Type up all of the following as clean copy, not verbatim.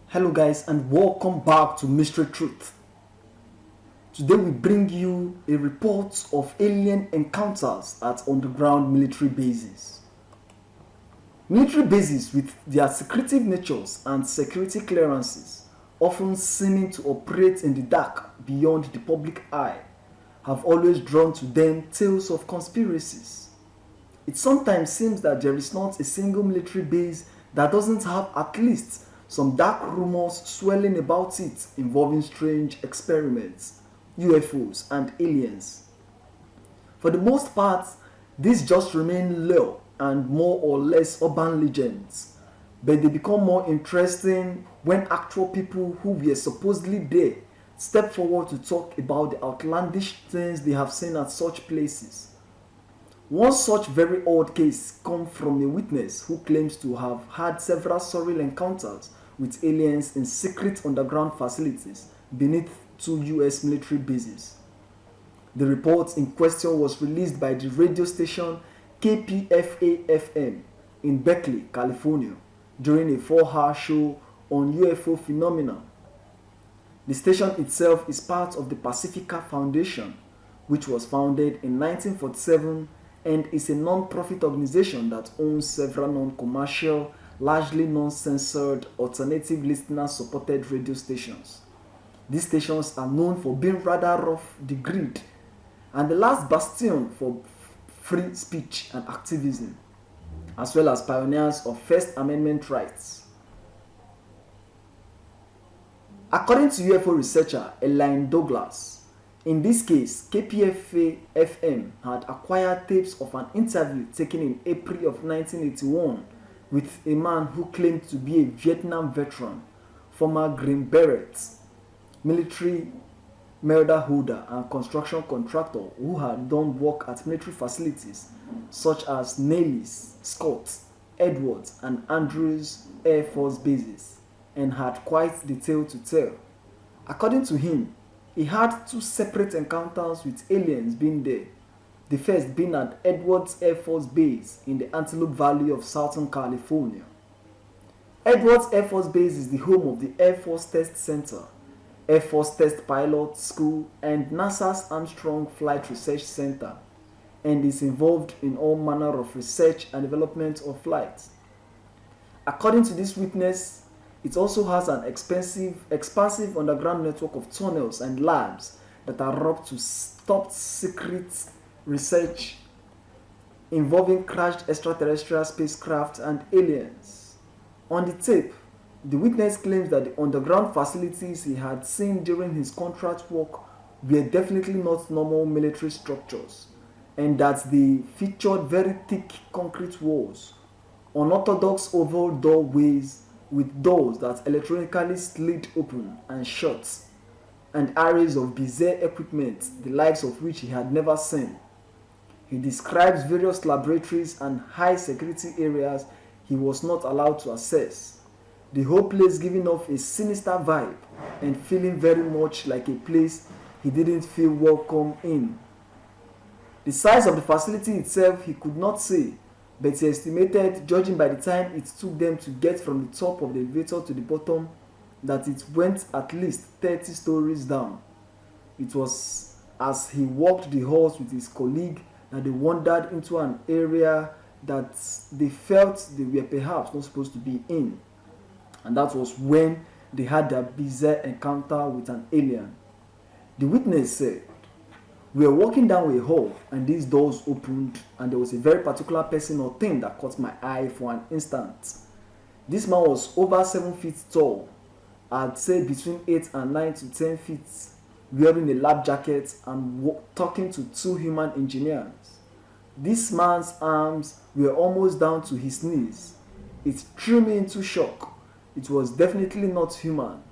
Hello guys and welcome back to Mystery Truth. Today we bring you a report of alien encounters at underground military bases. Military bases with their secretive natures and security clearances, often seeming to operate in the dark beyond the public eye, have always drawn to them tales of conspiracies. It sometimes seems that there is not a single military base that doesn't have at least some dark rumors swirling about it involving strange experiments, UFOs, and aliens. For the most part, these just remain lore and more or less urban legends, but they become more interesting when actual people who were supposedly there step forward to talk about the outlandish things they have seen at such places. One such very odd case comes from a witness who claims to have had several surreal encounters with aliens in secret underground facilities beneath two US military bases. The report in question was released by the radio station KPFA-FM in Berkeley, California, during a 4-hour show on UFO phenomena. The station itself is part of the Pacifica Foundation, which was founded in 1947 and is a non-profit organization that owns several non-commercial, largely non-censored, alternative listener-supported radio stations. These stations are known for being rather off the grid and the last bastion for free speech and activism, as well as pioneers of First Amendment rights. According to UFO researcher Elaine Douglass, in this case, KPFA-FM had acquired tapes of an interview taken in April of 1981 with a man who claimed to be a Vietnam veteran, former Green Beret, military medal holder and construction contractor who had done work at military facilities such as Nellis, Scott, Edwards and Andrews Air Force bases and had quite the tale to tell. According to him, he had two separate encounters with aliens being there, the first being at Edwards Air Force Base in the Antelope Valley of Southern California. Edwards Air Force Base is the home of the Air Force Test Center, Air Force Test Pilot School, and NASA's Armstrong Flight Research Center, and is involved in all manner of research and development of flights. According to this witness, it also has an expansive underground network of tunnels and labs that are up to top secret research involving crashed extraterrestrial spacecraft and aliens. On the tape, the witness claims that the underground facilities he had seen during his contract work were definitely not normal military structures, and that they featured very thick concrete walls, unorthodox oval doorways with doors that electronically slid open and shut, and arrays of bizarre equipment the likes of which he had never seen. He describes various laboratories and high security areas he was not allowed to access, the whole place giving off a sinister vibe and feeling very much like a place he didn't feel welcome in. The size of the facility itself he could not say, but he estimated, judging by the time it took them to get from the top of the elevator to the bottom, that it went at least 30 stories down. It was as he walked the halls with his colleague that they wandered into an area that they felt they were perhaps not supposed to be in. And that was when they had their bizarre encounter with an alien. The witness said, "We were walking down a hall and these doors opened and there was a very particular person or thing that caught my eye for an instant. This man was over 7 feet tall, I'd say between 8 and 9 to 10 feet, wearing a lab jacket and talking to two human engineers. This man's arms were almost down to his knees. It threw me into shock. It was definitely not human.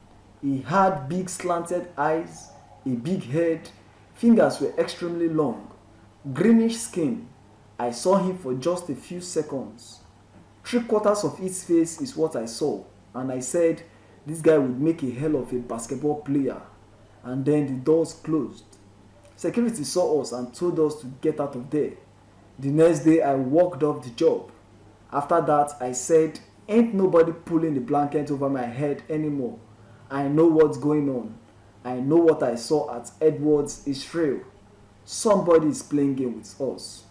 He had big slanted eyes, a big head, fingers were extremely long, greenish skin. I saw him for just a few seconds. 3/4 of his face is what I saw, and I said, this guy would make a hell of a basketball player. And then the doors closed. Security saw us and told us to get out of there. The next day I walked off the job. After that I said, Ain't nobody pulling the blanket over my head anymore. I know what's going on. I know what I saw at Edwards is real. Somebody is playing game with us.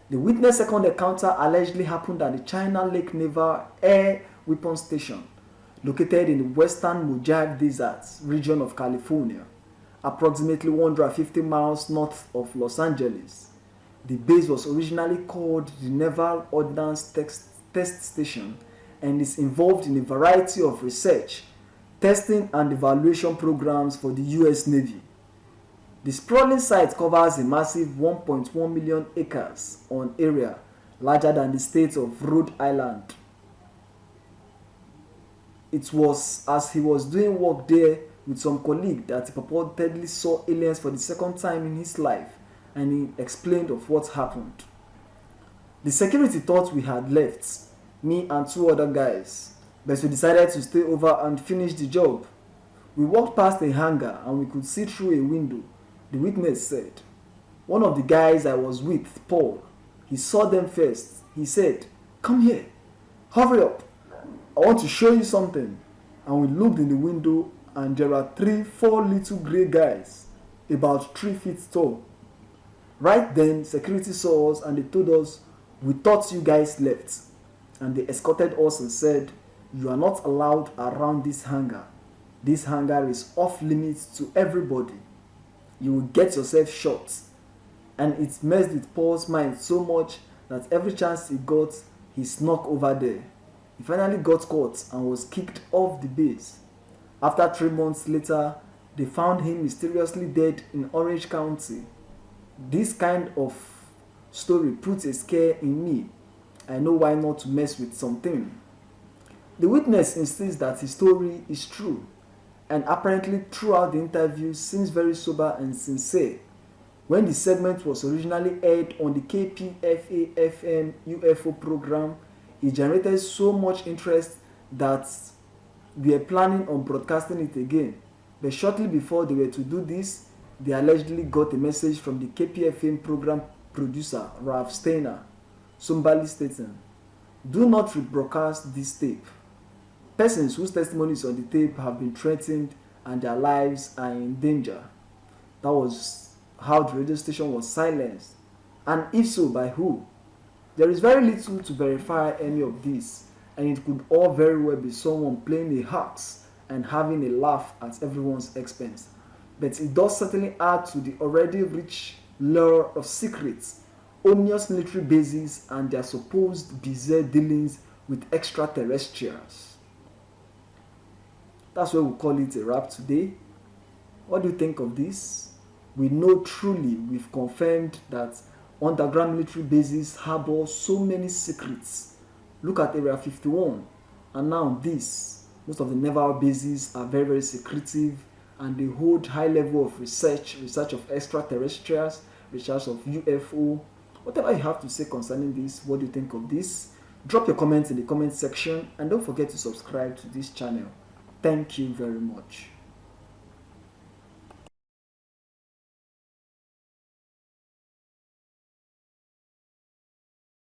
The witness second encounter allegedly happened at the China Lake Naval Air Weapons Station, located in the western Mojave Desert region of California, approximately 150 miles north of Los Angeles. The base was originally called the Naval Ordnance Test Station and is involved in a variety of research, testing and evaluation programs for the U.S. Navy. The sprawling site covers a massive 1.1 million acres on area larger than the state of Rhode Island. It was as he was doing work there with some colleague that he purportedly saw aliens for the second time in his life, and he explained of what happened. The security thought we had left, me and two other guys, but we decided to stay over and finish the job. We walked past a hangar and we could see through a window, the witness said. One of the guys I was with, Paul, he saw them first. He said, "Come here, hurry up, I want to show you something." And we looked in the window and there are 4 little grey guys, about 3 feet tall. Right then, security saw us and they told us, "We thought you guys left." And they escorted us and said, "You are not allowed around this hangar. This hangar is off limits to everybody. You will get yourself shot." And it messed with Paul's mind so much that every chance he got, he snuck over there. He finally got caught and was kicked off the base. After 3 months later, they found him mysteriously dead in Orange County. This kind of story puts a scare in me. I know why not to mess with something. The witness insists that his story is true, and apparently throughout the interview seems very sober and sincere. When the segment was originally aired on the KPFA-FM UFO program, it generated so much interest that we are planning on broadcasting it again. But shortly before they were to do this, they allegedly got a message from the KPFM program producer, Ralph Steiner, somebody stating, "Do not rebroadcast this tape. Persons whose testimonies on the tape have been threatened and their lives are in danger." That was how the radio station was silenced. And if so, by who? There is very little to verify any of this, and it could all very well be someone playing a hoax and having a laugh at everyone's expense. But it does certainly add to the already rich lure of secrets, ominous military bases, and their supposed bizarre dealings with extraterrestrials. That's why we call it a wrap today. What do you think of this? We know truly, we've confirmed that underground military bases harbor so many secrets. Look at Area 51, and now this. Most of the naval bases are very, very secretive, and they hold high level of research of extraterrestrials, research of UFO. Whatever you have to say concerning this, what do you think of this? Drop your comments in the comment section, and don't forget to subscribe to this channel. Thank you very much.